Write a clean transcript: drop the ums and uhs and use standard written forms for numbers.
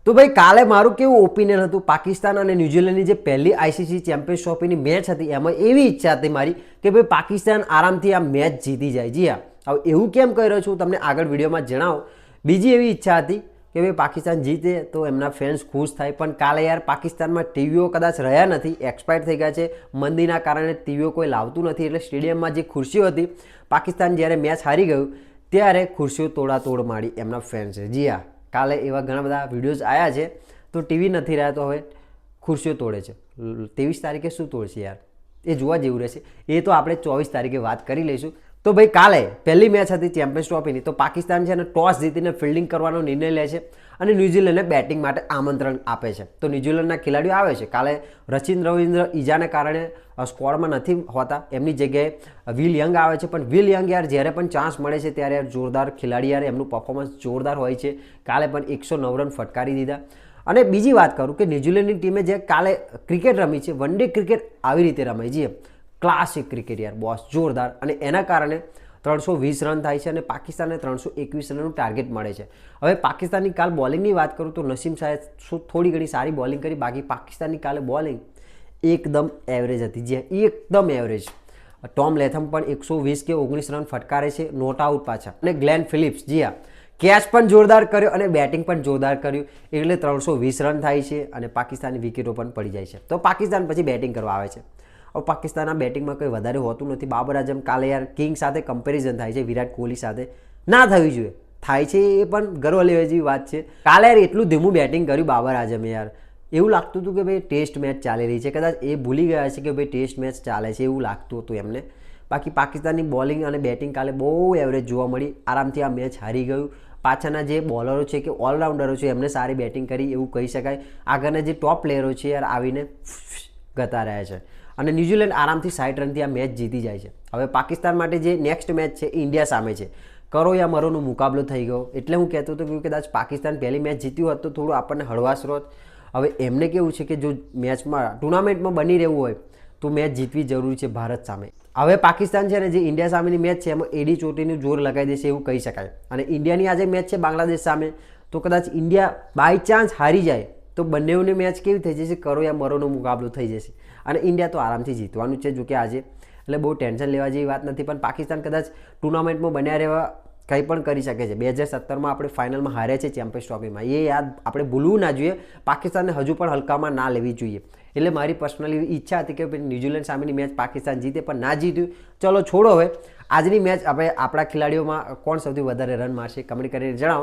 તો ભાઈ કાલે મારું કેવું ઓપિનિયન હતું પાકિસ્તાન અને ન્યુઝીલેન્ડની જે પહેલી આઈસીસી ચેમ્પિયન્સ ટ્રોફીની મેચ હતી એમાં એવી ઈચ્છા હતી મારી કે ભાઈ પાકિસ્તાન આરામથી આ મેચ જીતી જાય. જી હા, હવે એવું કેમ કહી રહ્યો છું તમને આગળ વિડીયોમાં જણાવો. બીજી એવી ઈચ્છા હતી કે ભાઈ પાકિસ્તાન જીતે તો એમના ફેન્સ ખુશ થાય, પણ કાલે યાર પાકિસ્તાનમાં ટીવીઓ કદાચ રહ્યા નથી, એક્સપાયર થઈ ગયા છે મંદીના કારણે, ટીવીઓ કોઈ લાવતું નથી. એટલે સ્ટેડિયમમાં જે ખુરશીઓ હતી, પાકિસ્તાન જ્યારે મેચ હારી ગયું ત્યારે ખુરશીઓ તોડાતોડ મારી એમના ફેન્સે. જી હા, કાલે એવા ઘણા બધા વિડીયોઝ આવ્યા છે. તો ટીવી નથી રહ્યા તો હવે ખુરશીઓ તોડે છે. 23 તારીખે શું તોડશે યાર, એ જોવા જેવું રહેશે. એ તો આપણે 24 તારીખે વાત કરી લઈશું. તો ભાઈ કાલે પહેલી મેચ હતી ચેમ્પિયન્સ ટ્રોફીની, તો પાકિસ્તાન છે ને ટોસ જીતીને ફિલ્ડિંગ કરવાનો નિર્ણય લે છે અને ન્યુઝીલેન્ડને બેટિંગ માટે આમંત્રણ આપે છે. તો ન્યુઝીલેન્ડના ખેલાડીઓ આવે છે. કાલે રચિન રવિન્દ્ર ઈજાને કારણે સ્કોડમાં નથી હોતા, એમની જગ્યાએ વિલ યંગ આવે છે. પણ વિલ યંગ યાર જ્યારે પણ ચાન્સ મળે છે ત્યારે યાર જોરદાર ખેલાડી, યાર એમનું પરફોર્મન્સ જોરદાર હોય છે. કાલે પણ 109 રન ફટકારી દીધા. અને બીજી વાત કરું કે ન્યુઝીલેન્ડની ટીમે જે કાલે ક્રિકેટ રમી છે, વન ડે ક્રિકેટ આવી રીતે રમાય છે, ક્લાસિક ક્રિકેટ યાર બોસ, જોરદાર. અને એના કારણે 320 રન થાય છે અને પાકિસ્તાનને 321 રનનું ટાર્ગેટ મળે છે. હવે પાકિસ્તાનની કાલ બોલિંગની વાત કરું તો નસીમ શાહે થોડી ઘણી સારી બોલિંગ કરી, બાકી પાકિસ્તાનની કાલે બોલિંગ એકદમ એવરેજ હતી. જે એકદમ એવરેજ. ટોમ લેથમ પણ 120 કે 19 રન ફટકારે છે, નોટ આઉટ પાછા. અને ગ્લેન ફિલિપ્સ, જી હા, કેચ પણ જોરદાર કર્યો અને બેટિંગ પણ જોરદાર કર્યું, એટલે 320 રન થાય છે અને પાકિસ્તાનની વિકેટો પણ પડી જાય છે. તો પાકિસ્તાન પછી બેટિંગ કરવા આવે છે. હવે પાકિસ્તાનના બેટિંગમાં કંઈ વધારે હોતું નથી. બાબર આઝમ કાલે યાર કિંગ સાથે કમ્પેરિઝન થાય છે, વિરાટ કોહલી સાથે. ના થવી જોઈએ, થાય છે એ પણ ગર્વ લેવા જેવી વાત છે. કાલે યાર એટલું ધીમું બેટિંગ કર્યું બાબર આઝમે યાર, એવું લાગતું હતું કે ભાઈ ટેસ્ટ મેચ ચાલી રહી છે. કદાચ એ ભૂલી ગયા છે કે ભાઈ ટેસ્ટ મેચ ચાલે છે, એવું લાગતું હતું એમને. બાકી પાકિસ્તાનની બોલિંગ અને બેટિંગ કાલે બહુ એવરેજ જોવા મળી. આરામથી આ મેચ હારી ગયું. પાછળના જે બોલરો છે કે ઓલરાઉન્ડરો છે એમને સારી બેટિંગ કરી એવું કહી શકાય. આગળના જે ટોપ પ્લેયરો છે યાર આવીને ગતા રહ્યા છે અને ન્યુઝીલેન્ડ આરામથી 60 રનથી આ મેચ જીતી જાય છે. હવે પાકિસ્તાન માટે જે નેક્સ્ટ મેચ છે ઇન્ડિયા સામે છે, કરો યા મરોનો મુકાબલો થઈ ગયો. એટલે હું કહેતો હતો કે કદાચ પાકિસ્તાન પહેલી મેચ જીત્યું હોત તો થોડું આપણને હળવાશ રહો. હવે એમને કેવું છે કે જો મેચમાં ટુર્નામેન્ટમાં બની રહેવું હોય તો મેચ જીતવી જરૂરી છે ભારત સામે. હવે પાકિસ્તાન છે ને જે ઇન્ડિયા સામેની મેચ છે એમાં એડી ચોટીનું જોર લગાવી દેશે એવું કહી શકાય. અને ઇન્ડિયાની આજે મેચ છે બાંગ્લાદેશ સામે, તો કદાચ ઇન્ડિયા બાય ચાન્સ હારી જાય તો બંનેઓની મેચ કેવી થઈ જશે, કરો યા મરોનો મુકાબલો થઈ જશે અને ઇન્ડિયા તો આરામથી જીતવાનું છે. જો કે આજે એટલે બહુ ટેન્શન લેવા જેવી વાત નથી, પણ પાકિસ્તાન કદાચ ટુર્નામેન્ટમાં બન્યા રહેવા કંઈ પણ કરી શકે છે. 2017માં આપણે ફાઇનલમાં હાર્યા છે ચેમ્પિયન્સ ટ્રોફીમાં, એ યાદ આપણે ભૂલવું ના જોઈએ. પાકિસ્તાનને હજુ પણ હલકામાં ના લેવી જોઈએ. એટલે મારી પર્સનલી ઈચ્છા હતી કે ન્યુઝીલેન્ડ સામેની મેચ પાકિસ્તાન જીતે, પણ ના જીત્યું. ચલો છોડો. હવે આજની મેચ આપણે આપણા ખેલાડીઓમાં કોણ સૌથી વધારે રન મારશે કમેન્ટ કરીને જણાવો.